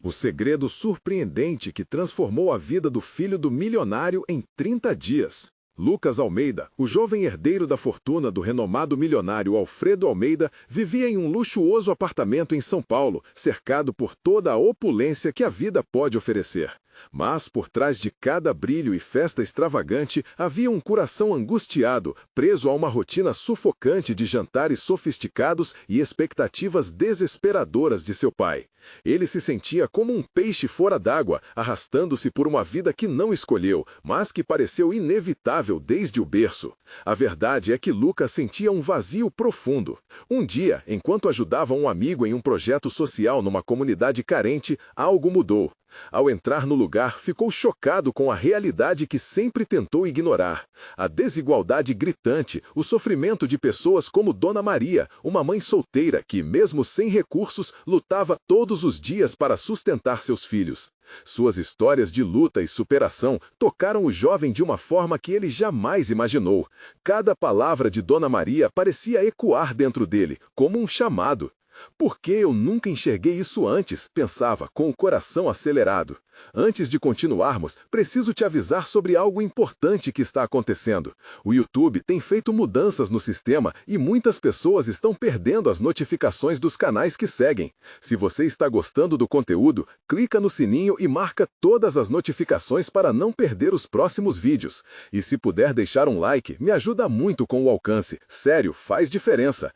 O segredo surpreendente que transformou a vida do filho do milionário em 30 dias. Lucas Almeida, o jovem herdeiro da fortuna do renomado milionário Alfredo Almeida, vivia em um luxuoso apartamento em São Paulo, cercado por toda a opulência que a vida pode oferecer. Mas, por trás de cada brilho e festa extravagante, havia um coração angustiado, preso a uma rotina sufocante de jantares sofisticados e expectativas desesperadoras de seu pai. Ele se sentia como um peixe fora d'água, arrastando-se por uma vida que não escolheu, mas que pareceu inevitável desde o berço. A verdade é que Lucas sentia um vazio profundo. Um dia, enquanto ajudava um amigo em um projeto social numa comunidade carente, algo mudou. Ao entrar no lugar, ficou chocado com a realidade que sempre tentou ignorar. A desigualdade gritante, o sofrimento de pessoas como Dona Maria, uma mãe solteira que, mesmo sem recursos, lutava todos os dias para sustentar seus filhos. Suas histórias de luta e superação tocaram o jovem de uma forma que ele jamais imaginou. Cada palavra de Dona Maria parecia ecoar dentro dele, como um chamado. Por que eu nunca enxerguei isso antes? Pensava, com o coração acelerado. Antes de continuarmos, preciso te avisar sobre algo importante que está acontecendo. O YouTube tem feito mudanças no sistema e muitas pessoas estão perdendo as notificações dos canais que seguem. Se você está gostando do conteúdo, clica no sininho e marca todas as notificações para não perder os próximos vídeos. E se puder deixar um like, me ajuda muito com o alcance. Sério, faz diferença.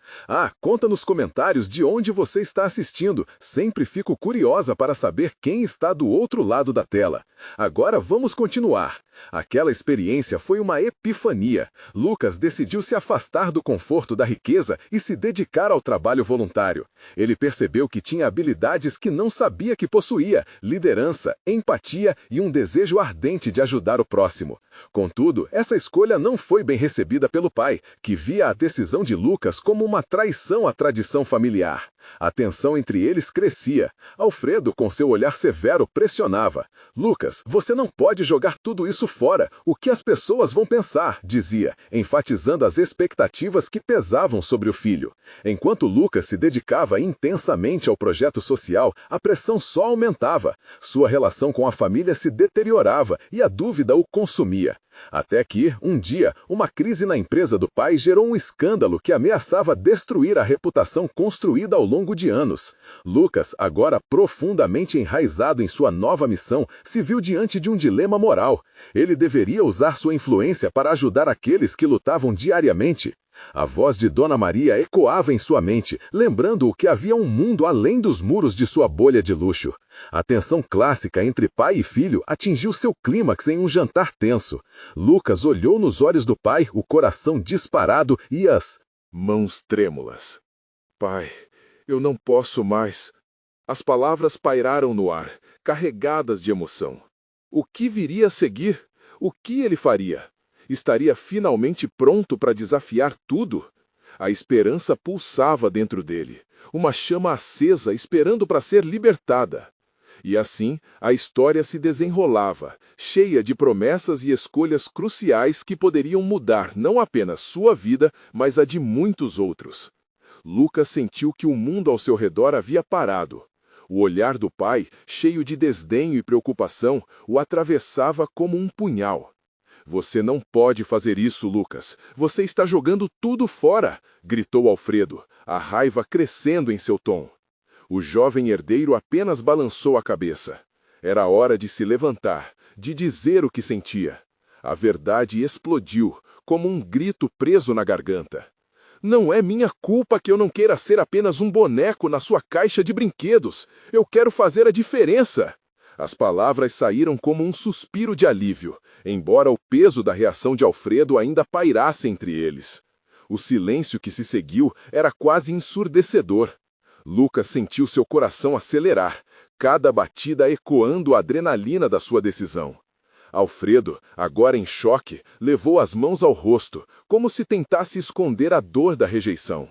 Conta nos comentários de onde você está assistindo. Sempre fico curiosa para saber quem está do outro lado da tela. Agora vamos continuar. Aquela experiência foi uma epifania. Lucas decidiu se afastar do conforto da riqueza e se dedicar ao trabalho voluntário. Ele percebeu que tinha habilidades que não sabia que possuía: liderança, empatia e um desejo ardente de ajudar o próximo. Contudo, essa escolha não foi bem recebida pelo pai, que via a decisão de Lucas como uma traição à tradição familiar. A tensão entre eles crescia. Alfredo, com seu olhar severo, pressionava. Lucas, você não pode jogar tudo isso fora. O que as pessoas vão pensar, dizia, enfatizando as expectativas que pesavam sobre o filho. Enquanto Lucas se dedicava intensamente ao projeto social, a pressão só aumentava. Sua relação com a família se deteriorava e a dúvida o consumia. Até que, um dia, uma crise na empresa do pai gerou um escândalo que ameaçava destruir a reputação construída ao longo de anos. Lucas, agora profundamente enraizado em sua nova missão, se viu diante de um dilema moral. Ele deveria usar sua influência para ajudar aqueles que lutavam diariamente. A voz de Dona Maria ecoava em sua mente, lembrando-o que havia um mundo além dos muros de sua bolha de luxo. A tensão clássica entre pai e filho atingiu seu clímax em um jantar tenso. Lucas olhou nos olhos do pai, o coração disparado e as mãos trêmulas. Pai, eu não posso mais. As palavras pairaram no ar, carregadas de emoção. O que viria a seguir? O que ele faria? Estaria finalmente pronto para desafiar tudo? A esperança pulsava dentro dele, uma chama acesa esperando para ser libertada. E assim, a história se desenrolava, cheia de promessas e escolhas cruciais que poderiam mudar não apenas sua vida, mas a de muitos outros. Lucas sentiu que o mundo ao seu redor havia parado. O olhar do pai, cheio de desdenho e preocupação, o atravessava como um punhal. Você não pode fazer isso, Lucas. Você está jogando tudo fora, gritou Alfredo, a raiva crescendo em seu tom. O jovem herdeiro apenas balançou a cabeça. Era hora de se levantar, de dizer o que sentia. A verdade explodiu, como um grito preso na garganta. Não é minha culpa que eu não queira ser apenas um boneco na sua caixa de brinquedos. Eu quero fazer a diferença. As palavras saíram como um suspiro de alívio, embora o peso da reação de Alfredo ainda pairasse entre eles. O silêncio que se seguiu era quase ensurdecedor. Lucas sentiu seu coração acelerar, cada batida ecoando a adrenalina da sua decisão. Alfredo, agora em choque, levou as mãos ao rosto, como se tentasse esconder a dor da rejeição.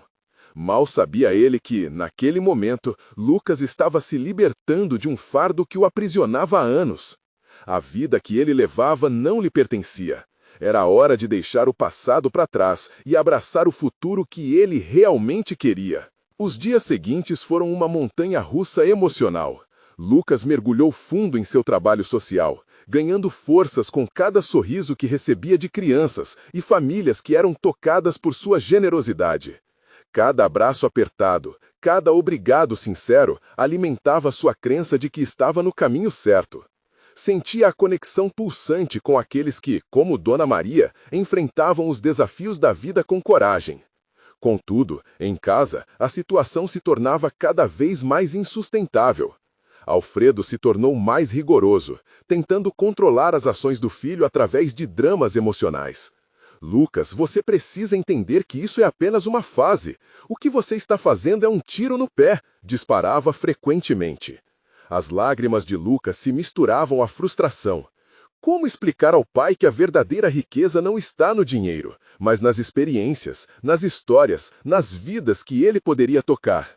Mal sabia ele que, naquele momento, Lucas estava se libertando de um fardo que o aprisionava há anos. A vida que ele levava não lhe pertencia. Era hora de deixar o passado para trás e abraçar o futuro que ele realmente queria. Os dias seguintes foram uma montanha-russa emocional. Lucas mergulhou fundo em seu trabalho social, ganhando forças com cada sorriso que recebia de crianças e famílias que eram tocadas por sua generosidade. Cada abraço apertado, cada obrigado sincero alimentava sua crença de que estava no caminho certo. Sentia a conexão pulsante com aqueles que, como Dona Maria, enfrentavam os desafios da vida com coragem. Contudo, em casa, a situação se tornava cada vez mais insustentável. Alfredo se tornou mais rigoroso, tentando controlar as ações do filho através de dramas emocionais. Lucas, você precisa entender que isso é apenas uma fase. O que você está fazendo é um tiro no pé, disparava frequentemente. As lágrimas de Lucas se misturavam à frustração. Como explicar ao pai que a verdadeira riqueza não está no dinheiro, mas nas experiências, nas histórias, nas vidas que ele poderia tocar?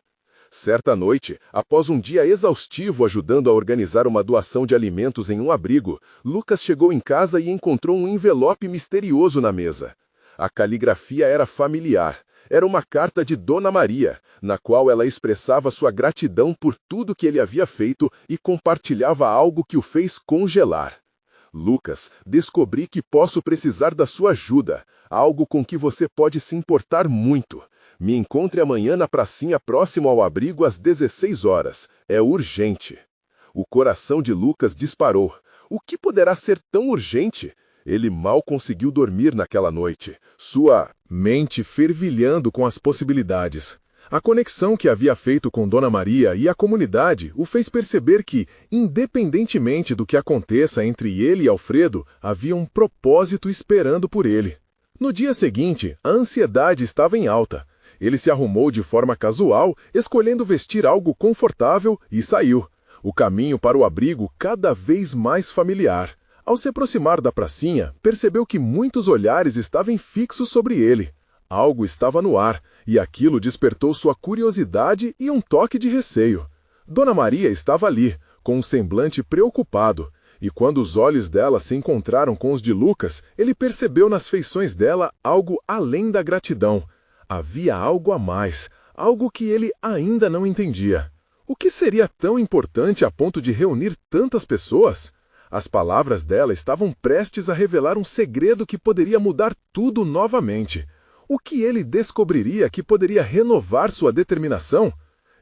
Certa noite, após um dia exaustivo ajudando a organizar uma doação de alimentos em um abrigo, Lucas chegou em casa e encontrou um envelope misterioso na mesa. A caligrafia era familiar. Era uma carta de Dona Maria, na qual ela expressava sua gratidão por tudo que ele havia feito e compartilhava algo que o fez congelar. Lucas, descobri que posso precisar da sua ajuda, algo com que você pode se importar muito. Me encontre amanhã na pracinha próximo ao abrigo às 16 horas. É urgente. O coração de Lucas disparou. O que poderá ser tão urgente? Ele mal conseguiu dormir naquela noite. Sua mente fervilhando com as possibilidades. A conexão que havia feito com Dona Maria e a comunidade o fez perceber que, independentemente do que aconteça entre ele e Alfredo, havia um propósito esperando por ele. No dia seguinte, a ansiedade estava em alta. Ele se arrumou de forma casual, escolhendo vestir algo confortável, e saiu. O caminho para o abrigo cada vez mais familiar. Ao se aproximar da pracinha, percebeu que muitos olhares estavam fixos sobre ele. Algo estava no ar, e aquilo despertou sua curiosidade e um toque de receio. Dona Maria estava ali, com um semblante preocupado, e quando os olhos dela se encontraram com os de Lucas, ele percebeu nas feições dela algo além da gratidão. Havia algo a mais, algo que ele ainda não entendia. O que seria tão importante a ponto de reunir tantas pessoas? As palavras dela estavam prestes a revelar um segredo que poderia mudar tudo novamente. O que ele descobriria que poderia renovar sua determinação?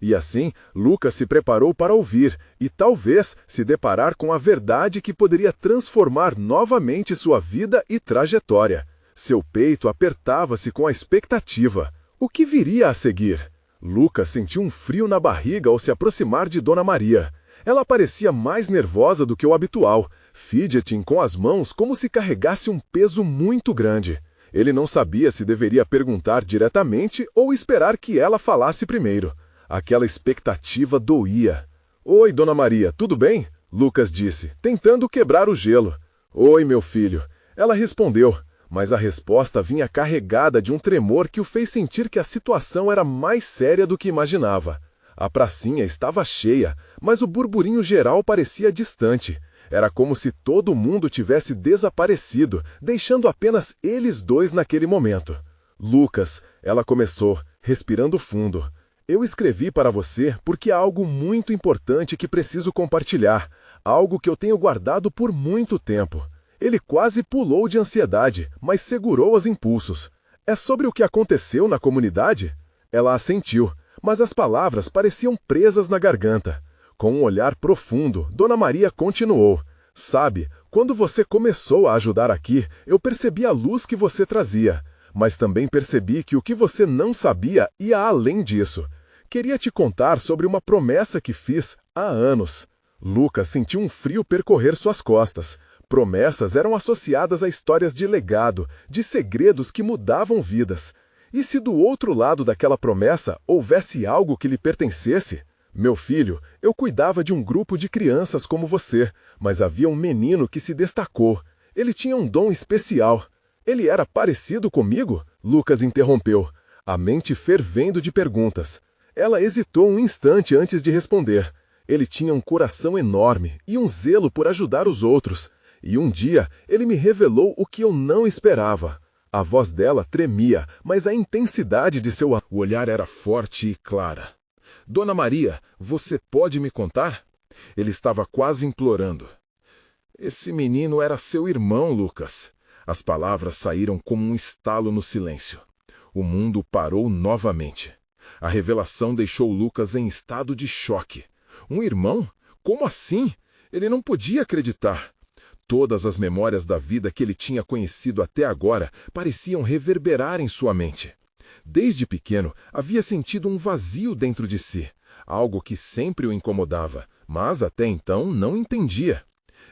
E assim, Lucas se preparou para ouvir e talvez se deparar com a verdade que poderia transformar novamente sua vida e trajetória. Seu peito apertava-se com a expectativa. O que viria a seguir? Lucas sentiu um frio na barriga ao se aproximar de Dona Maria. Ela parecia mais nervosa do que o habitual, fidgeting com as mãos como se carregasse um peso muito grande. Ele não sabia se deveria perguntar diretamente ou esperar que ela falasse primeiro. Aquela expectativa doía. "Oi, Dona Maria, tudo bem?" Lucas disse, tentando quebrar o gelo. "Oi, meu filho." Ela respondeu, mas a resposta vinha carregada de um tremor que o fez sentir que a situação era mais séria do que imaginava. A pracinha estava cheia, mas o burburinho geral parecia distante. Era como se todo mundo tivesse desaparecido, deixando apenas eles dois naquele momento. "Lucas", ela começou, respirando fundo. "Eu escrevi para você porque há algo muito importante que preciso compartilhar, algo que eu tenho guardado por muito tempo." Ele quase pulou de ansiedade, mas segurou os impulsos. "É sobre o que aconteceu na comunidade?" Ela assentiu, mas as palavras pareciam presas na garganta. Com um olhar profundo, Dona Maria continuou. "Sabe, quando você começou a ajudar aqui, eu percebi a luz que você trazia, mas também percebi que o que você não sabia ia além disso. Queria te contar sobre uma promessa que fiz há anos." Lucas sentiu um frio percorrer suas costas. Promessas eram associadas a histórias de legado, de segredos que mudavam vidas. E se do outro lado daquela promessa houvesse algo que lhe pertencesse? "Meu filho, eu cuidava de um grupo de crianças como você, mas havia um menino que se destacou. Ele tinha um dom especial." "Ele era parecido comigo?" Lucas interrompeu, a mente fervendo de perguntas. Ela hesitou um instante antes de responder. "Ele tinha um coração enorme e um zelo por ajudar os outros. E um dia ele me revelou o que eu não esperava." A voz dela tremia, mas a intensidade de o olhar era forte e clara. "Dona Maria, você pode me contar?" Ele estava quase implorando. Esse menino era seu irmão, Lucas. As palavras saíram como um estalo no silêncio. O mundo parou novamente. A revelação deixou Lucas em estado de choque. Um irmão? Como assim? Ele não podia acreditar. Todas as memórias da vida que ele tinha conhecido até agora pareciam reverberar em sua mente. Desde pequeno, havia sentido um vazio dentro de si, algo que sempre o incomodava, mas até então não entendia.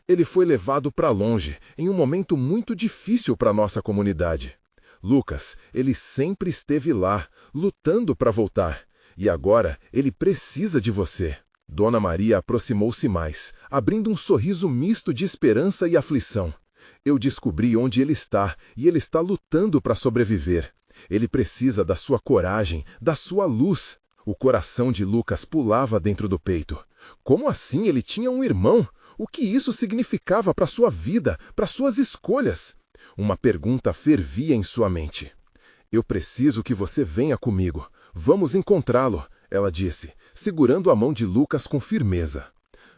Ele foi levado para longe, em um momento muito difícil para nossa comunidade. Lucas, ele sempre esteve lá, lutando para voltar, e agora ele precisa de você. Dona Maria aproximou-se mais, abrindo um sorriso misto de esperança e aflição. Eu descobri onde ele está, e ele está lutando para sobreviver. Ele precisa da sua coragem, da sua luz. O coração de Lucas pulava dentro do peito. Como assim ele tinha um irmão? O que isso significava para sua vida, para suas escolhas? Uma pergunta fervia em sua mente. Eu preciso que você venha comigo. Vamos encontrá-lo, ela disse, segurando a mão de Lucas com firmeza.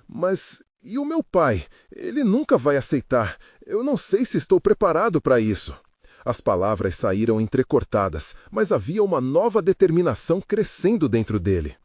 Mas e o meu pai? Ele nunca vai aceitar. Eu não sei se estou preparado para isso. As palavras saíram entrecortadas, mas havia uma nova determinação crescendo dentro dele.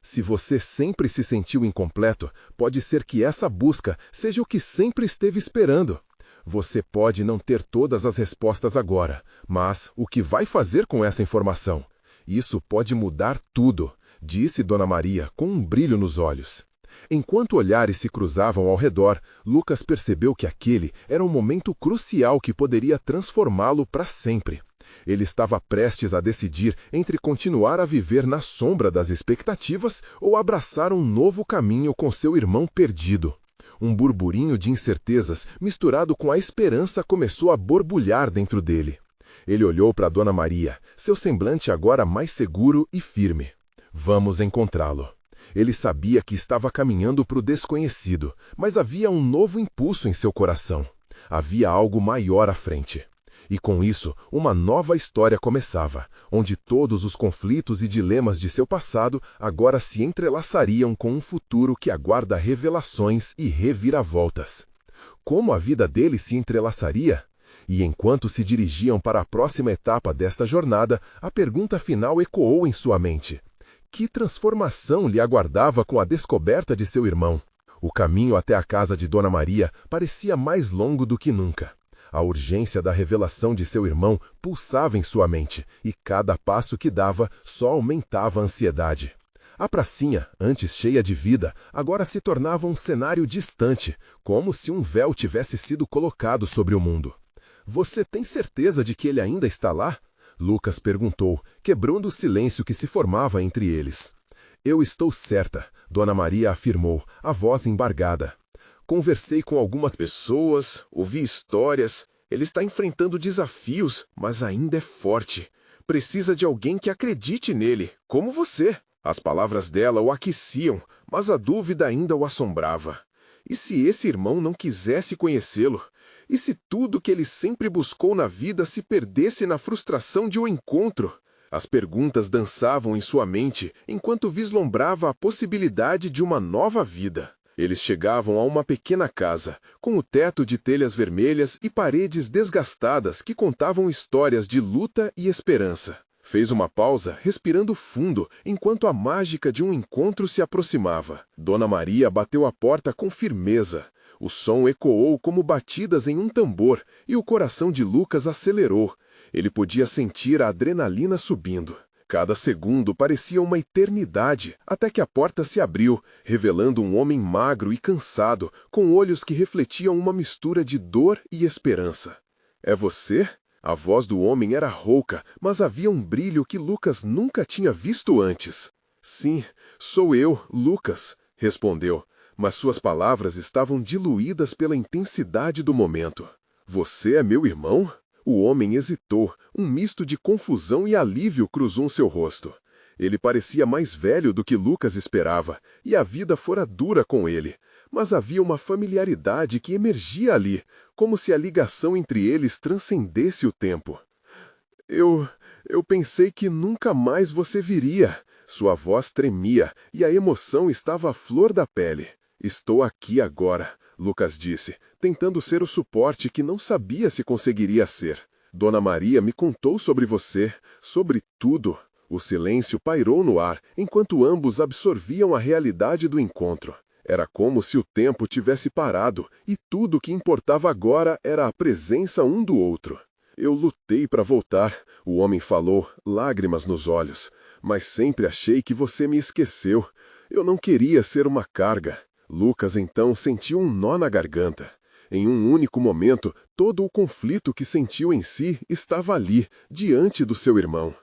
Se você sempre se sentiu incompleto, pode ser que essa busca seja o que sempre esteve esperando. Você pode não ter todas as respostas agora, mas o que vai fazer com essa informação? Isso pode mudar tudo, disse Dona Maria com um brilho nos olhos. Enquanto olhares se cruzavam ao redor, Lucas percebeu que aquele era um momento crucial que poderia transformá-lo para sempre. Ele estava prestes a decidir entre continuar a viver na sombra das expectativas ou abraçar um novo caminho com seu irmão perdido. Um burburinho de incertezas misturado com a esperança começou a borbulhar dentro dele. Ele olhou para Dona Maria, seu semblante agora mais seguro e firme. Vamos encontrá-lo. Ele sabia que estava caminhando para o desconhecido, mas havia um novo impulso em seu coração. Havia algo maior à frente. E com isso, uma nova história começava, onde todos os conflitos e dilemas de seu passado agora se entrelaçariam com um futuro que aguarda revelações e reviravoltas. Como a vida dele se entrelaçaria? E enquanto se dirigiam para a próxima etapa desta jornada, a pergunta final ecoou em sua mente. Que transformação lhe aguardava com a descoberta de seu irmão? O caminho até a casa de Dona Maria parecia mais longo do que nunca. A urgência da revelação de seu irmão pulsava em sua mente, e cada passo que dava só aumentava a ansiedade. A pracinha, antes cheia de vida, agora se tornava um cenário distante, como se um véu tivesse sido colocado sobre o mundo. Você tem certeza de que ele ainda está lá? Lucas perguntou, quebrando o silêncio que se formava entre eles. Eu estou certa, Dona Maria afirmou, a voz embargada. Conversei com algumas pessoas, ouvi histórias. Ele está enfrentando desafios, mas ainda é forte. Precisa de alguém que acredite nele, como você. As palavras dela o aqueciam, mas a dúvida ainda o assombrava. E se esse irmão não quisesse conhecê-lo? E se tudo que ele sempre buscou na vida se perdesse na frustração de um encontro? As perguntas dançavam em sua mente enquanto vislumbrava a possibilidade de uma nova vida. Eles chegavam a uma pequena casa, com o teto de telhas vermelhas e paredes desgastadas que contavam histórias de luta e esperança. Fez uma pausa, respirando fundo, enquanto a mágica de um encontro se aproximava. Dona Maria bateu a porta com firmeza. O som ecoou como batidas em um tambor, e o coração de Lucas acelerou. Ele podia sentir a adrenalina subindo. Cada segundo parecia uma eternidade, até que a porta se abriu, revelando um homem magro e cansado, com olhos que refletiam uma mistura de dor e esperança. É você? A voz do homem era rouca, mas havia um brilho que Lucas nunca tinha visto antes. Sim, sou eu, Lucas, respondeu, mas suas palavras estavam diluídas pela intensidade do momento. Você é meu irmão? O homem hesitou, um misto de confusão e alívio cruzou seu rosto. Ele parecia mais velho do que Lucas esperava, e a vida fora dura com ele, mas havia uma familiaridade que emergia ali, como se a ligação entre eles transcendesse o tempo. Eu pensei que nunca mais você viria. Sua voz tremia, e a emoção estava à flor da pele. Estou aqui agora, Lucas disse, tentando ser o suporte que não sabia se conseguiria ser. Dona Maria me contou sobre você, sobre tudo. O silêncio pairou no ar, enquanto ambos absorviam a realidade do encontro. Era como se o tempo tivesse parado, e tudo o que importava agora era a presença um do outro. Eu lutei para voltar, o homem falou, lágrimas nos olhos. Mas sempre achei que você me esqueceu. Eu não queria ser uma carga. Lucas então sentiu um nó na garganta. Em um único momento, todo o conflito que sentiu em si estava ali, diante do seu irmão.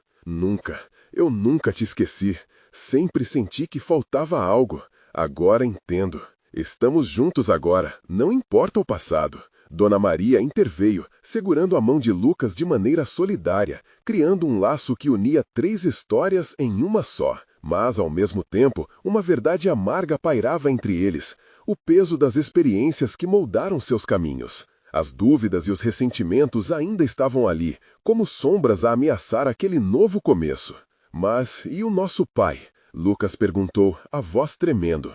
Eu nunca te esqueci. Sempre senti que faltava algo. Agora entendo. Estamos juntos agora, não importa o passado. Dona Maria interveio, segurando a mão de Lucas de maneira solidária, criando um laço que unia 3 histórias em uma só. Mas, ao mesmo tempo, uma verdade amarga pairava entre eles, o peso das experiências que moldaram seus caminhos. As dúvidas e os ressentimentos ainda estavam ali, como sombras a ameaçar aquele novo começo. Mas e o nosso pai? Lucas perguntou, a voz tremendo.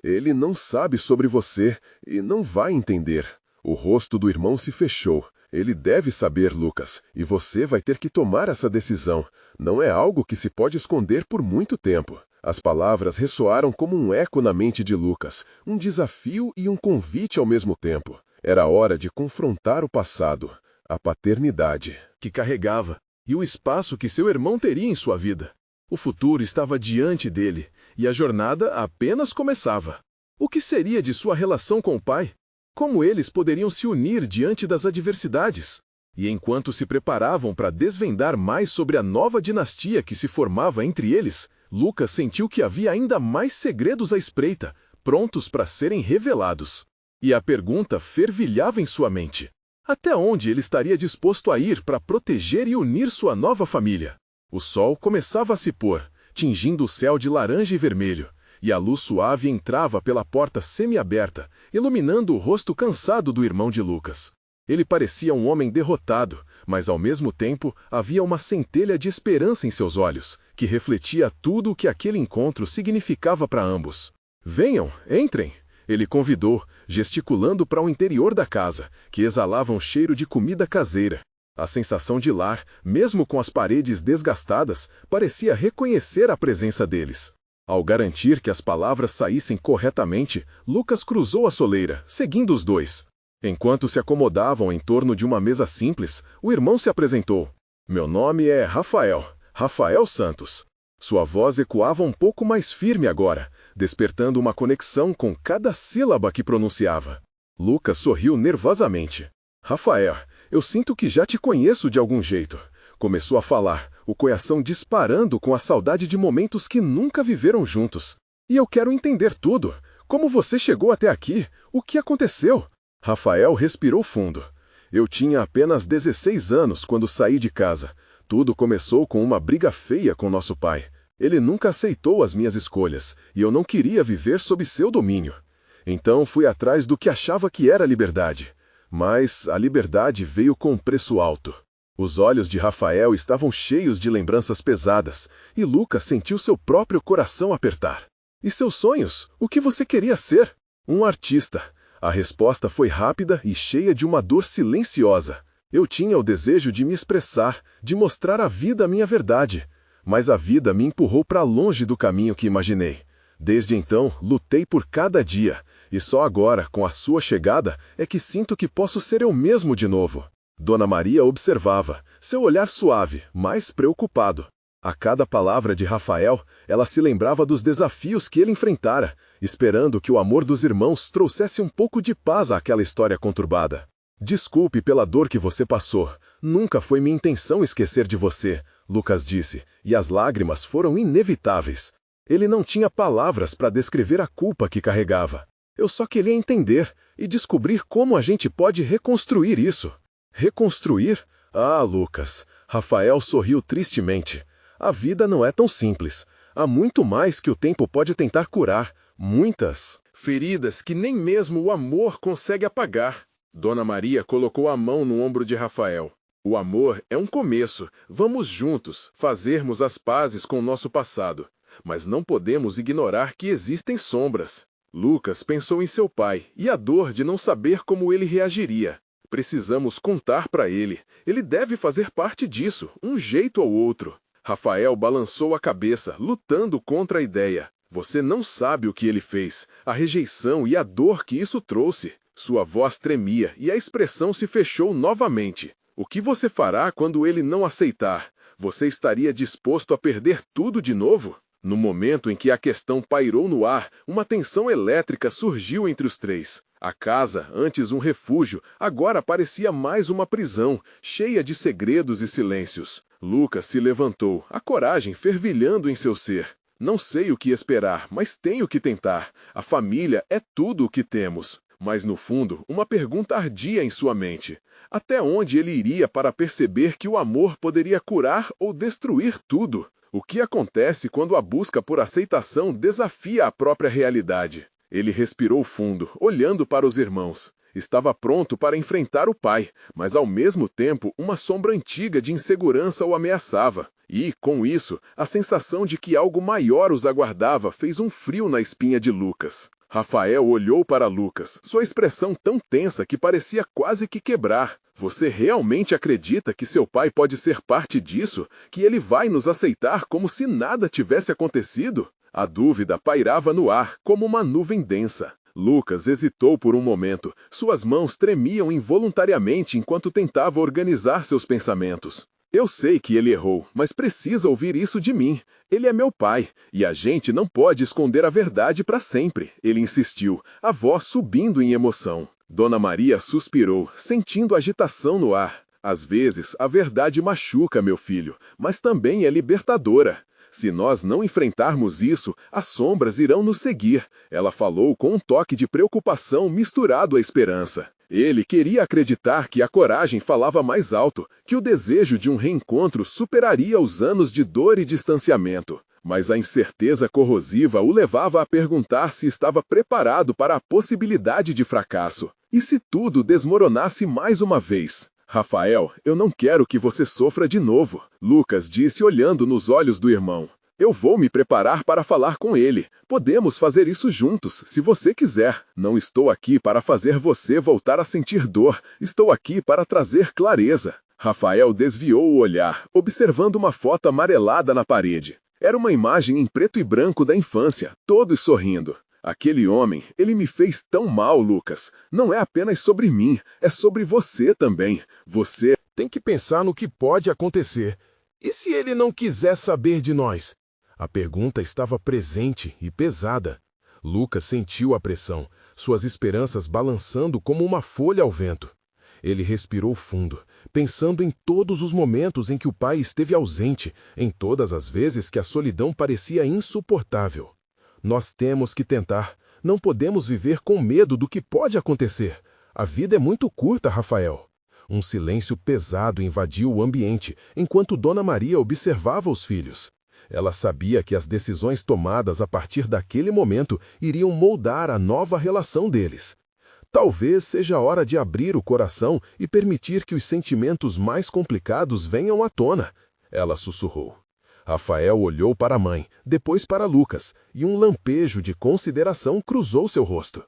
Ele não sabe sobre você e não vai entender. O rosto do irmão se fechou. Ele deve saber, Lucas, e você vai ter que tomar essa decisão. Não é algo que se pode esconder por muito tempo. As palavras ressoaram como um eco na mente de Lucas, um desafio e um convite ao mesmo tempo. Era hora de confrontar o passado, a paternidade que carregava e o espaço que seu irmão teria em sua vida. O futuro estava diante dele e a jornada apenas começava. O que seria de sua relação com o pai? Como eles poderiam se unir diante das adversidades? E enquanto se preparavam para desvendar mais sobre a nova dinastia que se formava entre eles, Lucas sentiu que havia ainda mais segredos à espreita, prontos para serem revelados. E a pergunta fervilhava em sua mente. Até onde ele estaria disposto a ir para proteger e unir sua nova família? O sol começava a se pôr, tingindo o céu de laranja e vermelho, e a luz suave entrava pela porta semi-aberta, iluminando o rosto cansado do irmão de Lucas. Ele parecia um homem derrotado, mas ao mesmo tempo havia uma centelha de esperança em seus olhos, que refletia tudo o que aquele encontro significava para ambos. Venham, entrem! Ele convidou, gesticulando para o interior da casa, que exalava um cheiro de comida caseira. A sensação de lar, mesmo com as paredes desgastadas, parecia reconhecer a presença deles. Ao garantir que as palavras saíssem corretamente, Lucas cruzou a soleira, seguindo os dois. Enquanto se acomodavam em torno de uma mesa simples, o irmão se apresentou. Meu nome é Rafael, Rafael Santos. Sua voz ecoava um pouco mais firme agora, despertando uma conexão com cada sílaba que pronunciava. Lucas sorriu nervosamente. Rafael, eu sinto que já te conheço de algum jeito. Começou a falar, o coração disparando com a saudade de momentos que nunca viveram juntos. E eu quero entender tudo. Como você chegou até aqui? O que aconteceu? Rafael respirou fundo. Eu tinha apenas 16 anos quando saí de casa. Tudo começou com uma briga feia com nosso pai. Ele nunca aceitou as minhas escolhas, e eu não queria viver sob seu domínio. Então fui atrás do que achava que era liberdade. Mas a liberdade veio com um preço alto. Os olhos de Rafael estavam cheios de lembranças pesadas, e Lucas sentiu seu próprio coração apertar. E seus sonhos? O que você queria ser? Um artista. A resposta foi rápida e cheia de uma dor silenciosa. Eu tinha o desejo de me expressar, de mostrar à vida a minha verdade. Mas a vida me empurrou para longe do caminho que imaginei. Desde então, lutei por cada dia, e só agora, com a sua chegada, é que sinto que posso ser eu mesmo de novo. Dona Maria observava, seu olhar suave, mais preocupado. A cada palavra de Rafael, ela se lembrava dos desafios que ele enfrentara, esperando que o amor dos irmãos trouxesse um pouco de paz àquela história conturbada. Desculpe pela dor que você passou. Nunca foi minha intenção esquecer de você, Lucas disse, e as lágrimas foram inevitáveis. Ele não tinha palavras para descrever a culpa que carregava. Eu só queria entender e descobrir como a gente pode reconstruir isso. Reconstruir? Ah, Lucas. Rafael sorriu tristemente. A vida não é tão simples. Há muito mais que o tempo pode tentar curar. Muitas feridas que nem mesmo o amor consegue apagar. Dona Maria colocou a mão no ombro de Rafael. O amor é um começo. Vamos juntos fazermos as pazes com o nosso passado. Mas não podemos ignorar que existem sombras. Lucas pensou em seu pai e a dor de não saber como ele reagiria. Precisamos contar para ele. Ele deve fazer parte disso, um jeito ou outro. Rafael balançou a cabeça, lutando contra a ideia. Você não sabe o que ele fez, a rejeição e a dor que isso trouxe. Sua voz tremia e a expressão se fechou novamente. O que você fará quando ele não aceitar? Você estaria disposto a perder tudo de novo? No momento em que a questão pairou no ar, uma tensão elétrica surgiu entre os três. A casa, antes um refúgio, agora parecia mais uma prisão, cheia de segredos e silêncios. Lucas se levantou, a coragem fervilhando em seu ser. Não sei o que esperar, mas tenho que tentar. A família é tudo o que temos. Mas no fundo, uma pergunta ardia em sua mente. Até onde ele iria para perceber que o amor poderia curar ou destruir tudo? O que acontece quando a busca por aceitação desafia a própria realidade? Ele respirou fundo, olhando para os irmãos. Estava pronto para enfrentar o pai, mas ao mesmo tempo uma sombra antiga de insegurança o ameaçava. E, com isso, a sensação de que algo maior os aguardava fez um frio na espinha de Lucas. Rafael olhou para Lucas, sua expressão tão tensa que parecia quase que quebrar. Você realmente acredita que seu pai pode ser parte disso? Que ele vai nos aceitar como se nada tivesse acontecido? A dúvida pairava no ar, como uma nuvem densa. Lucas hesitou por um momento. Suas mãos tremiam involuntariamente enquanto tentava organizar seus pensamentos. Eu sei que ele errou, mas precisa ouvir isso de mim. Ele é meu pai, e a gente não pode esconder a verdade para sempre, ele insistiu, a voz subindo em emoção. Dona Maria suspirou, sentindo agitação no ar. Às vezes, a verdade machuca, meu filho, mas também é libertadora. Se nós não enfrentarmos isso, as sombras irão nos seguir. Ela falou com um toque de preocupação misturado à esperança. Ele queria acreditar que a coragem falava mais alto, que o desejo de um reencontro superaria os anos de dor e distanciamento. Mas a incerteza corrosiva o levava a perguntar se estava preparado para a possibilidade de fracasso. E se tudo desmoronasse mais uma vez? Rafael, eu não quero que você sofra de novo, Lucas disse olhando nos olhos do irmão. Eu vou me preparar para falar com ele. Podemos fazer isso juntos, se você quiser. Não estou aqui para fazer você voltar a sentir dor. Estou aqui para trazer clareza. Rafael desviou o olhar, observando uma foto amarelada na parede. Era uma imagem em preto e branco da infância, todos sorrindo. Aquele homem, ele me fez tão mal, Lucas. Não é apenas sobre mim, é sobre você também. Você tem que pensar no que pode acontecer. E se ele não quiser saber de nós? A pergunta estava presente e pesada. Lucas sentiu a pressão, suas esperanças balançando como uma folha ao vento. Ele respirou fundo, pensando em todos os momentos em que o pai esteve ausente, em todas as vezes que a solidão parecia insuportável. Nós temos que tentar. Não podemos viver com medo do que pode acontecer. A vida é muito curta, Rafael. Um silêncio pesado invadiu o ambiente, enquanto Dona Maria observava os filhos. Ela sabia que as decisões tomadas a partir daquele momento iriam moldar a nova relação deles. Talvez seja a hora de abrir o coração e permitir que os sentimentos mais complicados venham à tona, ela sussurrou. Rafael olhou para a mãe, depois para Lucas, e um lampejo de consideração cruzou seu rosto.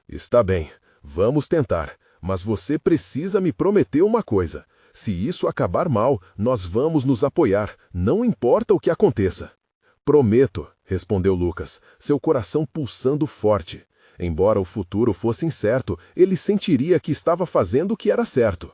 Está bem, vamos tentar, mas você precisa me prometer uma coisa. Se isso acabar mal, nós vamos nos apoiar, não importa o que aconteça. Prometo, respondeu Lucas, seu coração pulsando forte. Embora o futuro fosse incerto, ele sentiria que estava fazendo o que era certo.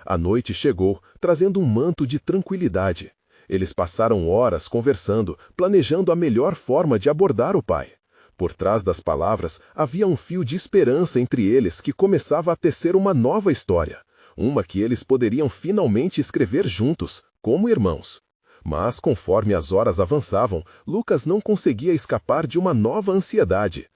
A noite chegou, trazendo um manto de tranquilidade. Eles passaram horas conversando, planejando a melhor forma de abordar o pai. Por trás das palavras, havia um fio de esperança entre eles que começava a tecer uma nova história. Uma que eles poderiam finalmente escrever juntos, como irmãos. Mas, conforme as horas avançavam, Lucas não conseguia escapar de uma nova ansiedade.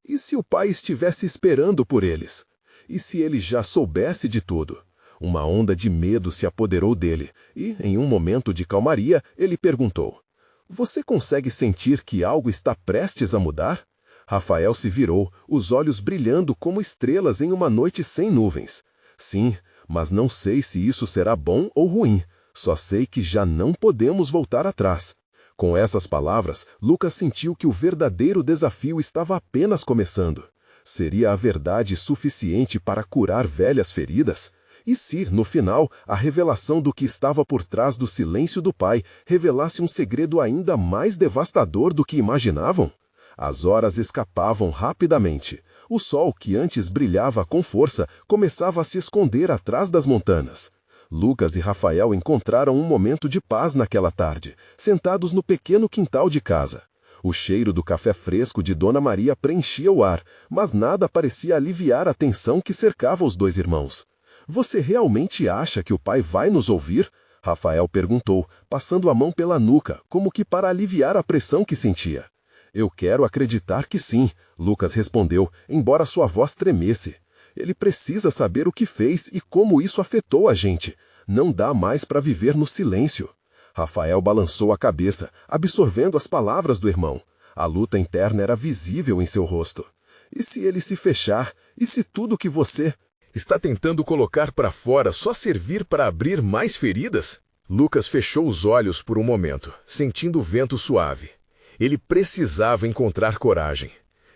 E se o pai estivesse esperando por eles? E se ele já soubesse de tudo? Uma onda de medo se apoderou dele, e, em um momento de calmaria, ele perguntou: Você consegue sentir que algo está prestes a mudar? Rafael se virou, os olhos brilhando como estrelas em uma noite sem nuvens. Sim, mas não sei se isso será bom ou ruim. Só sei que já não podemos voltar atrás. Com essas palavras, Lucas sentiu que o verdadeiro desafio estava apenas começando. Seria a verdade suficiente para curar velhas feridas? E se, no final, a revelação do que estava por trás do silêncio do pai revelasse um segredo ainda mais devastador do que imaginavam? As horas escapavam rapidamente. O sol, que antes brilhava com força, começava a se esconder atrás das montanhas. Lucas e Rafael encontraram um momento de paz naquela tarde, sentados no pequeno quintal de casa. O cheiro do café fresco de Dona Maria preenchia o ar, mas nada parecia aliviar a tensão que cercava os dois irmãos. "Você realmente acha que o pai vai nos ouvir?" Rafael perguntou, passando a mão pela nuca, como que para aliviar a pressão que sentia. "Eu quero acreditar que sim", Lucas respondeu, embora sua voz tremesse. "Ele precisa saber o que fez e como isso afetou a gente. Não dá mais para viver no silêncio." Rafael balançou a cabeça, absorvendo as palavras do irmão. A luta interna era visível em seu rosto. "E se ele se fechar? E se tudo que você está tentando colocar para fora só servir para abrir mais feridas?" Lucas fechou os olhos por um momento, sentindo o vento suave. Ele precisava encontrar coragem.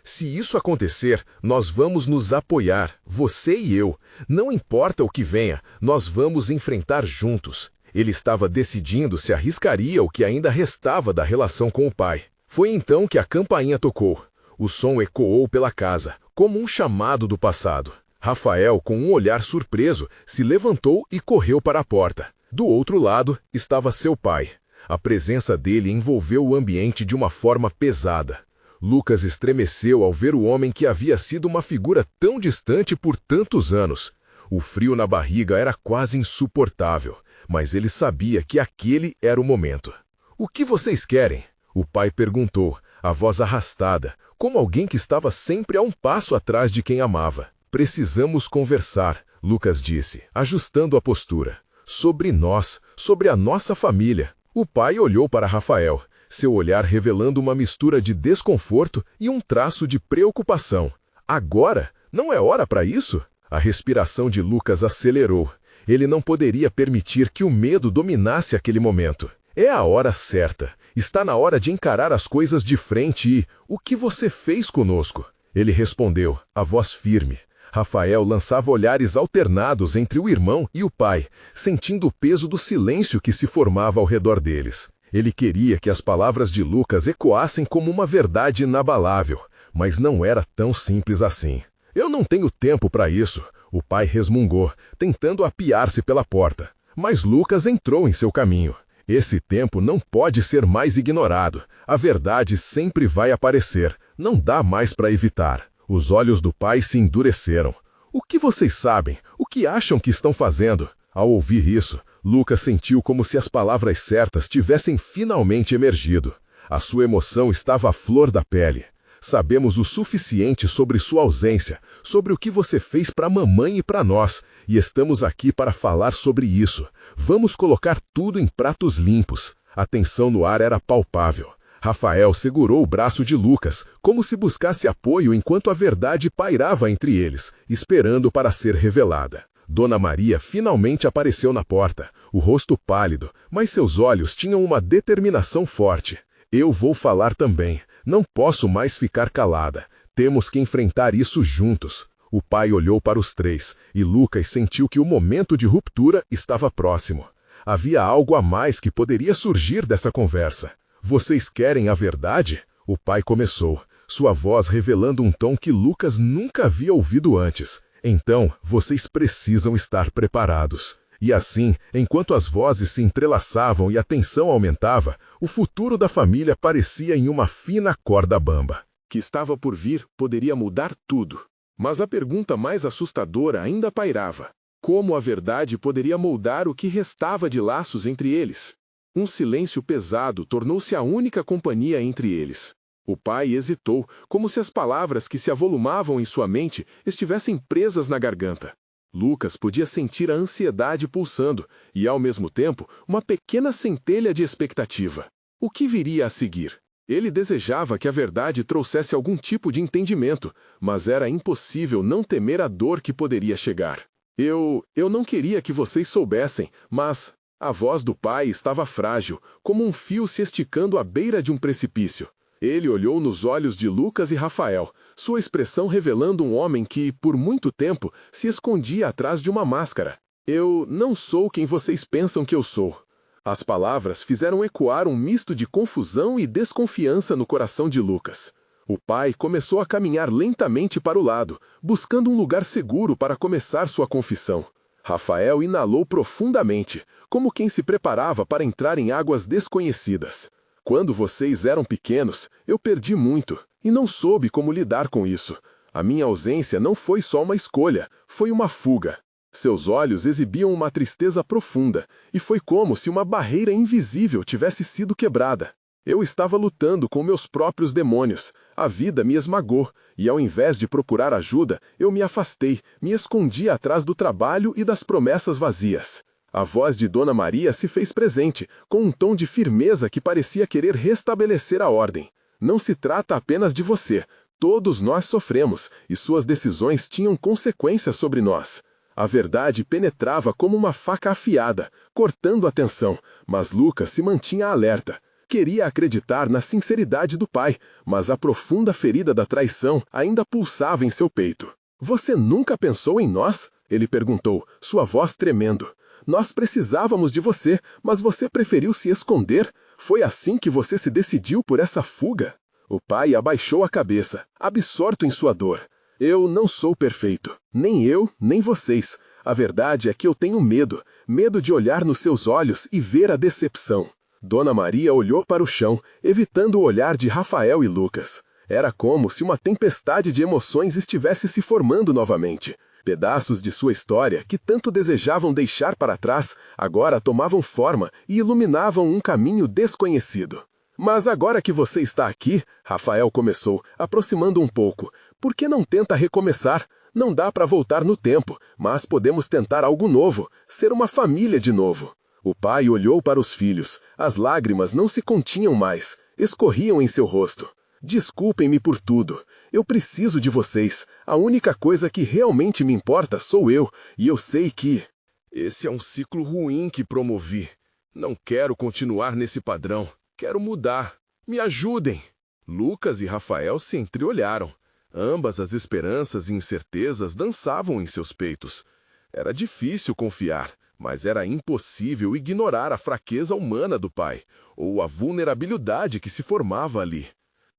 "Se isso acontecer, nós vamos nos apoiar, você e eu. Não importa o que venha, nós vamos enfrentar juntos." Ele estava decidindo se arriscaria o que ainda restava da relação com o pai. Foi então que a campainha tocou. O som ecoou pela casa, como um chamado do passado. Rafael, com um olhar surpreso, se levantou e correu para a porta. Do outro lado estava seu pai. A presença dele envolveu o ambiente de uma forma pesada. Lucas estremeceu ao ver o homem que havia sido uma figura tão distante por tantos anos. O frio na barriga era quase insuportável, mas ele sabia que aquele era o momento. "O que vocês querem?" o pai perguntou, a voz arrastada, como alguém que estava sempre a um passo atrás de quem amava. "Precisamos conversar", Lucas disse, ajustando a postura. "Sobre nós, sobre a nossa família." O pai olhou para Rafael, seu olhar revelando uma mistura de desconforto e um traço de preocupação. "Agora? Não é hora para isso?" A respiração de Lucas acelerou. Ele não poderia permitir que o medo dominasse aquele momento. "É a hora certa. Está na hora de encarar as coisas de frente e... O que você fez conosco?" Ele respondeu, a voz firme. Rafael lançava olhares alternados entre o irmão e o pai, sentindo o peso do silêncio que se formava ao redor deles. Ele queria que as palavras de Lucas ecoassem como uma verdade inabalável, mas não era tão simples assim. "Eu não tenho tempo para isso", o pai resmungou, tentando apiar-se pela porta. Mas Lucas entrou em seu caminho. "Esse tempo não pode ser mais ignorado. A verdade sempre vai aparecer. Não dá mais para evitar." Os olhos do pai se endureceram. "O que vocês sabem? O que acham que estão fazendo?" Ao ouvir isso, Lucas sentiu como se as palavras certas tivessem finalmente emergido. A sua emoção estava à flor da pele. "Sabemos o suficiente sobre sua ausência, sobre o que você fez para a mamãe e para nós, e estamos aqui para falar sobre isso. Vamos colocar tudo em pratos limpos." A tensão no ar era palpável. Rafael segurou o braço de Lucas, como se buscasse apoio enquanto a verdade pairava entre eles, esperando para ser revelada. Dona Maria finalmente apareceu na porta, o rosto pálido, mas seus olhos tinham uma determinação forte. "Eu vou falar também. Não posso mais ficar calada. Temos que enfrentar isso juntos." O pai olhou para os três, e Lucas sentiu que o momento de ruptura estava próximo. Havia algo a mais que poderia surgir dessa conversa. "Vocês querem a verdade?" o pai começou, sua voz revelando um tom que Lucas nunca havia ouvido antes. "Então, vocês precisam estar preparados." E assim, enquanto as vozes se entrelaçavam e a tensão aumentava, o futuro da família parecia em uma fina corda bamba. Que estava por vir poderia mudar tudo. Mas a pergunta mais assustadora ainda pairava. Como a verdade poderia moldar o que restava de laços entre eles? Um silêncio pesado tornou-se a única companhia entre eles. O pai hesitou, como se as palavras que se avolumavam em sua mente estivessem presas na garganta. Lucas podia sentir a ansiedade pulsando e, ao mesmo tempo, uma pequena centelha de expectativa. O que viria a seguir? Ele desejava que a verdade trouxesse algum tipo de entendimento, mas era impossível não temer a dor que poderia chegar. Eu não queria que vocês soubessem, mas A voz do pai estava frágil, como um fio se esticando à beira de um precipício. Ele olhou nos olhos de Lucas e Rafael, sua expressão revelando um homem que, por muito tempo, se escondia atrás de uma máscara. Eu não sou quem vocês pensam que eu sou. As palavras fizeram ecoar um misto de confusão e desconfiança no coração de Lucas. O pai começou a caminhar lentamente para o lado, buscando um lugar seguro para começar sua confissão. Rafael inalou profundamente, como quem se preparava para entrar em águas desconhecidas. Quando vocês eram pequenos, eu perdi muito, e não soube como lidar com isso. A minha ausência não foi só uma escolha, foi uma fuga. Seus olhos exibiam uma tristeza profunda, e foi como se uma barreira invisível tivesse sido quebrada. Eu estava lutando com meus próprios demônios. A vida me esmagou, e ao invés de procurar ajuda, eu me afastei, me escondi atrás do trabalho e das promessas vazias. A voz de Dona Maria se fez presente, com um tom de firmeza que parecia querer restabelecer a ordem. Não se trata apenas de você. Todos nós sofremos, e suas decisões tinham consequências sobre nós. A verdade penetrava como uma faca afiada, cortando a tensão, mas Lucas se mantinha alerta. Queria acreditar na sinceridade do pai, mas a profunda ferida da traição ainda pulsava em seu peito. "Você nunca pensou em nós?" ele perguntou, sua voz tremendo. "Nós precisávamos de você, mas você preferiu se esconder? Foi assim que você se decidiu por essa fuga?" O pai abaixou a cabeça, absorto em sua dor. "Eu não sou perfeito. Nem eu, nem vocês. A verdade é que eu tenho medo. Medo de olhar nos seus olhos e ver a decepção." Dona Maria olhou para o chão, evitando o olhar de Rafael e Lucas. Era como se uma tempestade de emoções estivesse se formando novamente. Pedaços de sua história, que tanto desejavam deixar para trás, agora tomavam forma e iluminavam um caminho desconhecido. "Mas agora que você está aqui," Rafael começou, aproximando um pouco, "por que não tenta recomeçar? Não dá para voltar no tempo, mas podemos tentar algo novo, ser uma família de novo." O pai olhou para os filhos. As lágrimas não se continham mais, escorriam em seu rosto. "Desculpem-me por tudo. Eu preciso de vocês. A única coisa que realmente me importa sou eu, e eu sei que... esse é um ciclo ruim que promovi. Não quero continuar nesse padrão. Quero mudar. Me ajudem." Lucas e Rafael se entreolharam. Ambas as esperanças e incertezas dançavam em seus peitos. Era difícil confiar, mas era impossível ignorar a fraqueza humana do pai, ou a vulnerabilidade que se formava ali.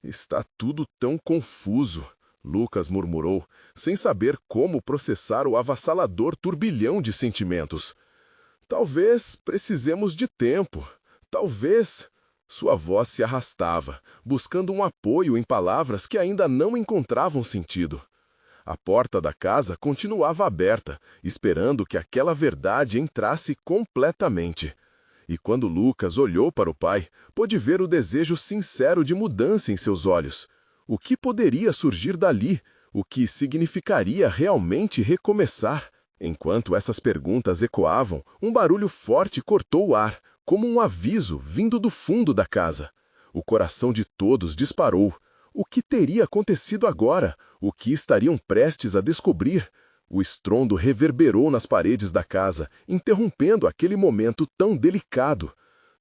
"Está tudo tão confuso", Lucas murmurou, sem saber como processar o avassalador turbilhão de sentimentos. "Talvez precisemos de tempo. Talvez..." Sua voz se arrastava, buscando um apoio em palavras que ainda não encontravam sentido. A porta da casa continuava aberta, esperando que aquela verdade entrasse completamente. E quando Lucas olhou para o pai, pôde ver o desejo sincero de mudança em seus olhos. O que poderia surgir dali? O que significaria realmente recomeçar? Enquanto essas perguntas ecoavam, um barulho forte cortou o ar, como um aviso vindo do fundo da casa. O coração de todos disparou. O que teria acontecido agora? O que estariam prestes a descobrir? O estrondo reverberou nas paredes da casa, interrompendo aquele momento tão delicado.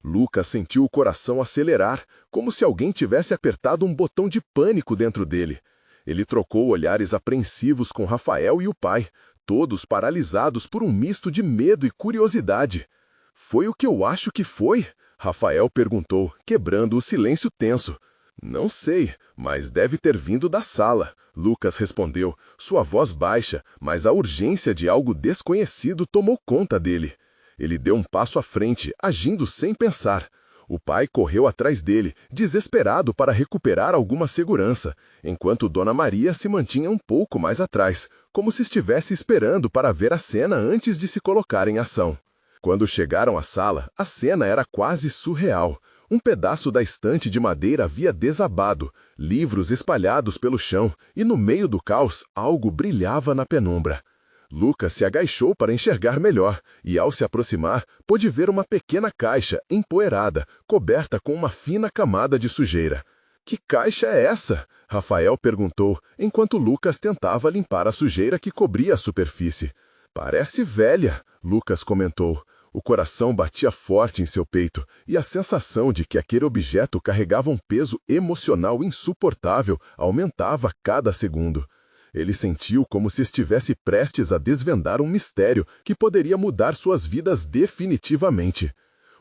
Lucas sentiu o coração acelerar, como se alguém tivesse apertado um botão de pânico dentro dele. Ele trocou olhares apreensivos com Rafael e o pai, todos paralisados por um misto de medo e curiosidade. "Foi o que eu acho que foi?" Rafael perguntou, quebrando o silêncio tenso. "Não sei, mas deve ter vindo da sala", Lucas respondeu, sua voz baixa, mas a urgência de algo desconhecido tomou conta dele. Ele deu um passo à frente, agindo sem pensar. O pai correu atrás dele, desesperado para recuperar alguma segurança, enquanto Dona Maria se mantinha um pouco mais atrás, como se estivesse esperando para ver a cena antes de se colocar em ação. Quando chegaram à sala, a cena era quase surreal. Um pedaço da estante de madeira havia desabado, livros espalhados pelo chão, e no meio do caos, algo brilhava na penumbra. Lucas se agachou para enxergar melhor, e ao se aproximar, pôde ver uma pequena caixa, empoeirada, coberta com uma fina camada de sujeira. "Que caixa é essa?" Rafael perguntou, enquanto Lucas tentava limpar a sujeira que cobria a superfície. "Parece velha", Lucas comentou. O coração batia forte em seu peito e a sensação de que aquele objeto carregava um peso emocional insuportável aumentava a cada segundo. Ele sentiu como se estivesse prestes a desvendar um mistério que poderia mudar suas vidas definitivamente.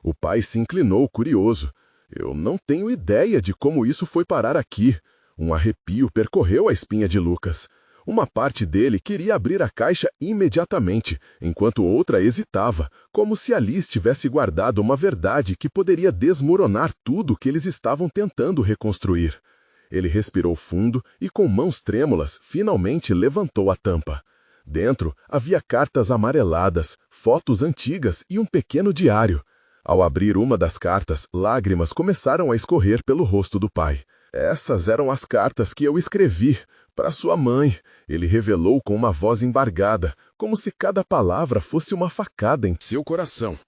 O pai se inclinou curioso. Eu não tenho ideia de como isso foi parar aqui. Um arrepio percorreu a espinha de Lucas. Uma parte dele queria abrir a caixa imediatamente, enquanto outra hesitava, como se ali estivesse guardada uma verdade que poderia desmoronar tudo que eles estavam tentando reconstruir. Ele respirou fundo e, com mãos trêmulas, finalmente levantou a tampa. Dentro havia cartas amareladas, fotos antigas e um pequeno diário. Ao abrir uma das cartas, lágrimas começaram a escorrer pelo rosto do pai. Essas eram as cartas que eu escrevi para sua mãe, ele revelou com uma voz embargada, como se cada palavra fosse uma facada em seu coração.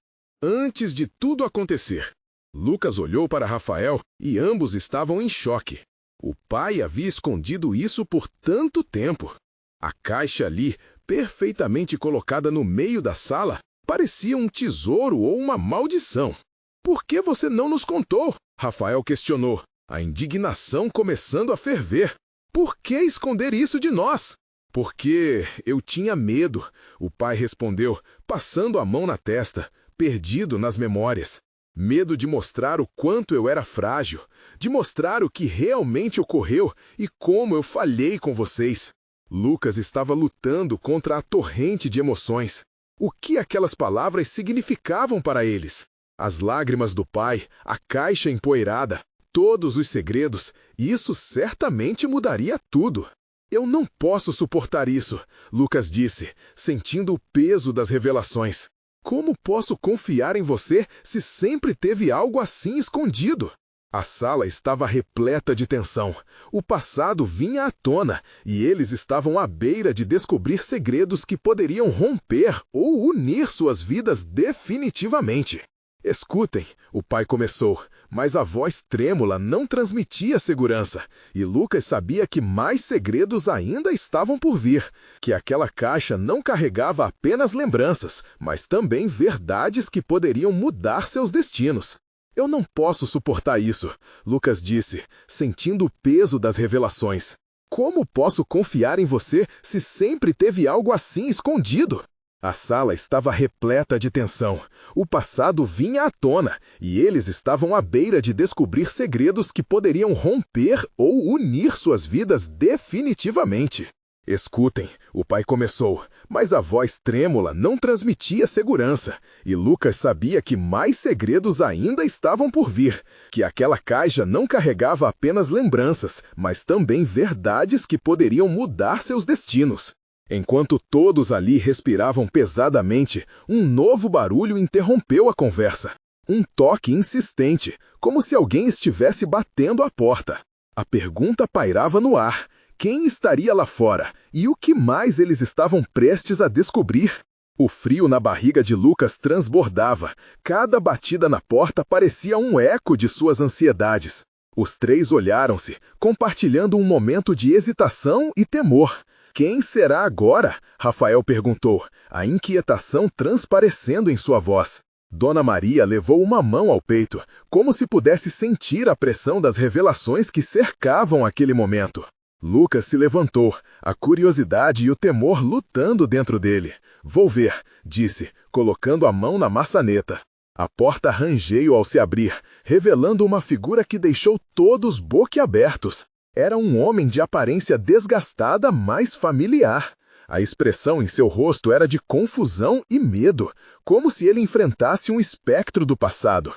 Antes de tudo acontecer, Lucas olhou para Rafael e ambos estavam em choque. O pai havia escondido isso por tanto tempo. A caixa ali, perfeitamente colocada no meio da sala, parecia um tesouro ou uma maldição. Por que você não nos contou? Rafael questionou, a indignação começando a ferver. Por que esconder isso de nós? Porque eu tinha medo, o pai respondeu, passando a mão na testa, perdido nas memórias. Medo de mostrar o quanto eu era frágil, de mostrar o que realmente ocorreu e como eu falhei com vocês. Lucas estava lutando contra a torrente de emoções. O que aquelas palavras significavam para eles? As lágrimas do pai, a caixa empoeirada, todos os segredos, isso certamente mudaria tudo. Eu não posso suportar isso, Lucas disse, sentindo o peso das revelações. Como posso confiar em você se sempre teve algo assim escondido? A sala estava repleta de tensão. O passado vinha à tona e eles estavam à beira de descobrir segredos que poderiam romper ou unir suas vidas definitivamente. Escutem, o pai começou, mas a voz trêmula não transmitia segurança, e Lucas sabia que mais segredos ainda estavam por vir, que aquela caixa não carregava apenas lembranças, mas também verdades que poderiam mudar seus destinos. Eu não posso suportar isso, Lucas disse, sentindo o peso das revelações. Como posso confiar em você se sempre teve algo assim escondido? A sala estava repleta de tensão. O passado vinha à tona e eles estavam à beira de descobrir segredos que poderiam romper ou unir suas vidas definitivamente. Escutem, o pai começou, mas a voz trêmula não transmitia segurança, e Lucas sabia que mais segredos ainda estavam por vir, que aquela caixa não carregava apenas lembranças, mas também verdades que poderiam mudar seus destinos. Enquanto todos ali respiravam pesadamente, um novo barulho interrompeu a conversa. Um toque insistente, como se alguém estivesse batendo à porta. A pergunta pairava no ar. Quem estaria lá fora? E o que mais eles estavam prestes a descobrir? O frio na barriga de Lucas transbordava. Cada batida na porta parecia um eco de suas ansiedades. Os três olharam-se, compartilhando um momento de hesitação e temor. Quem será agora? Rafael perguntou, a inquietação transparecendo em sua voz. Dona Maria levou uma mão ao peito, como se pudesse sentir a pressão das revelações que cercavam aquele momento. Lucas se levantou, a curiosidade e o temor lutando dentro dele. Vou ver, disse, colocando a mão na maçaneta. A porta rangeio ao se abrir, revelando uma figura que deixou todos boquiabertos. Era um homem de aparência desgastada, mas familiar. A expressão em seu rosto era de confusão e medo, como se ele enfrentasse um espectro do passado.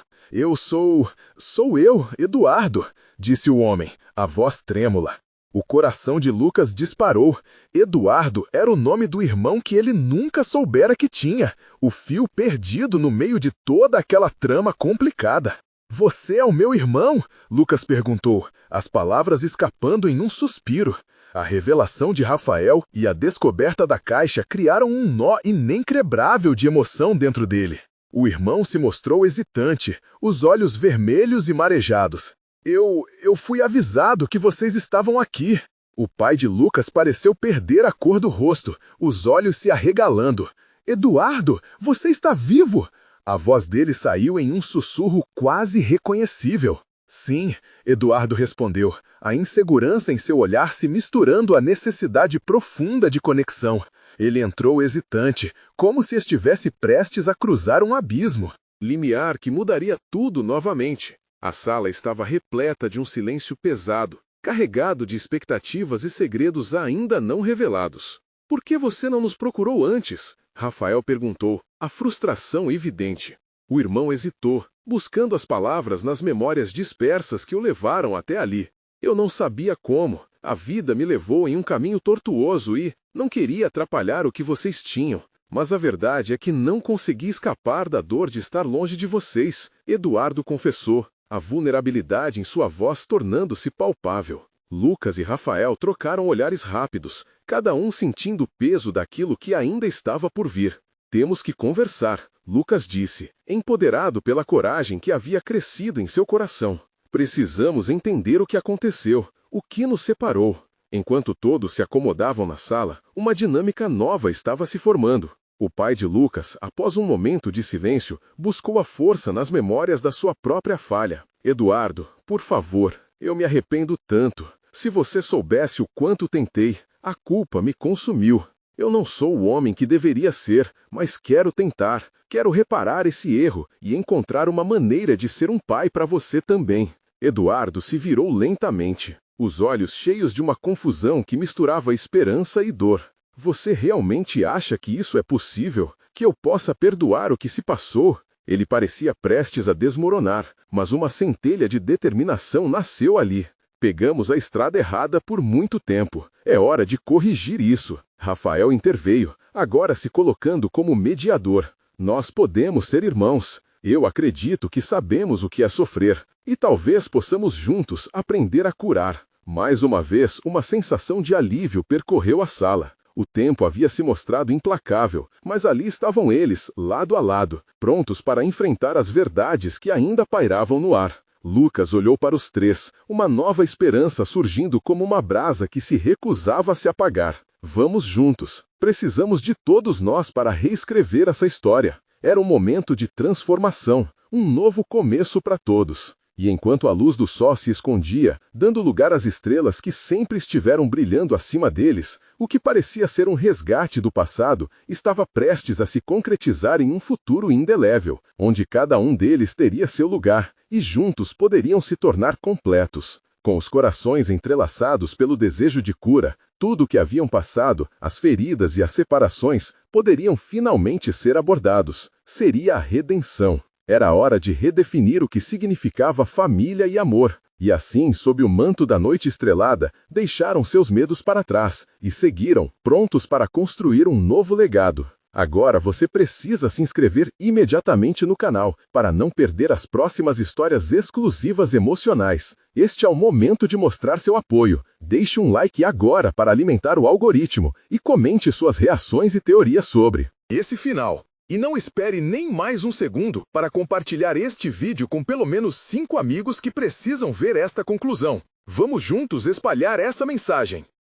Sou eu, Eduardo, disse o homem, a voz trêmula. O coração de Lucas disparou. Eduardo era o nome do irmão que ele nunca soubera que tinha, o fio perdido no meio de toda aquela trama complicada. Você é o meu irmão? Lucas perguntou, as palavras escapando em um suspiro. A revelação de Rafael e a descoberta da caixa criaram um nó inenquebrável de emoção dentro dele. O irmão se mostrou hesitante, os olhos vermelhos e marejados. Eu fui avisado que vocês estavam aqui. O pai de Lucas pareceu perder a cor do rosto, os olhos se arregalando. Eduardo, você está vivo! A voz dele saiu em um sussurro quase reconhecível. Sim, Eduardo respondeu, a insegurança em seu olhar se misturando à necessidade profunda de conexão. Ele entrou hesitante, como se estivesse prestes a cruzar um abismo. Limiar que mudaria tudo novamente. A sala estava repleta de um silêncio pesado, carregado de expectativas e segredos ainda não revelados. Por que você não nos procurou antes? Rafael perguntou, a frustração evidente. O irmão hesitou, buscando as palavras nas memórias dispersas que o levaram até ali. Eu não sabia como. A vida me levou em um caminho tortuoso e não queria atrapalhar o que vocês tinham. Mas a verdade é que não consegui escapar da dor de estar longe de vocês, Eduardo confessou, a vulnerabilidade em sua voz tornando-se palpável. Lucas e Rafael trocaram olhares rápidos, cada um sentindo o peso daquilo que ainda estava por vir. Temos que conversar, Lucas disse, empoderado pela coragem que havia crescido em seu coração. Precisamos entender o que aconteceu, o que nos separou. Enquanto todos se acomodavam na sala, uma dinâmica nova estava se formando. O pai de Lucas, após um momento de silêncio, buscou a força nas memórias da sua própria falha. Eduardo, por favor, eu me arrependo tanto. Se você soubesse o quanto tentei, a culpa me consumiu. Eu não sou o homem que deveria ser, mas quero tentar. Quero reparar esse erro e encontrar uma maneira de ser um pai para você também. Eduardo se virou lentamente, os olhos cheios de uma confusão que misturava esperança e dor. Você realmente acha que isso é possível? Que eu possa perdoar o que se passou? Ele parecia prestes a desmoronar, mas uma centelha de determinação nasceu ali. Pegamos a estrada errada por muito tempo. É hora de corrigir isso. Rafael interveio, agora se colocando como mediador. Nós podemos ser irmãos. Eu acredito que sabemos o que é sofrer. E talvez possamos juntos aprender a curar. Mais uma vez, uma sensação de alívio percorreu a sala. O tempo havia se mostrado implacável, mas ali estavam eles, lado a lado, prontos para enfrentar as verdades que ainda pairavam no ar. Lucas olhou para os três, uma nova esperança surgindo como uma brasa que se recusava a se apagar. Vamos juntos. Precisamos de todos nós para reescrever essa história. Era um momento de transformação, um novo começo para todos. E enquanto a luz do sol se escondia, dando lugar às estrelas que sempre estiveram brilhando acima deles, o que parecia ser um resgate do passado estava prestes a se concretizar em um futuro indelével, onde cada um deles teria seu lugar, e juntos poderiam se tornar completos. Com os corações entrelaçados pelo desejo de cura, tudo o que haviam passado, as feridas e as separações, poderiam finalmente ser abordados. Seria a redenção. Era hora de redefinir o que significava família e amor. E assim, sob o manto da noite estrelada, deixaram seus medos para trás e seguiram, prontos para construir um novo legado. Agora você precisa se inscrever imediatamente no canal, para não perder as próximas histórias exclusivas emocionais. Este é o momento de mostrar seu apoio. Deixe um like agora para alimentar o algoritmo e comente suas reações e teorias sobre esse final. E não espere nem mais um segundo para compartilhar este vídeo com pelo menos 5 amigos que precisam ver esta conclusão. Vamos juntos espalhar essa mensagem.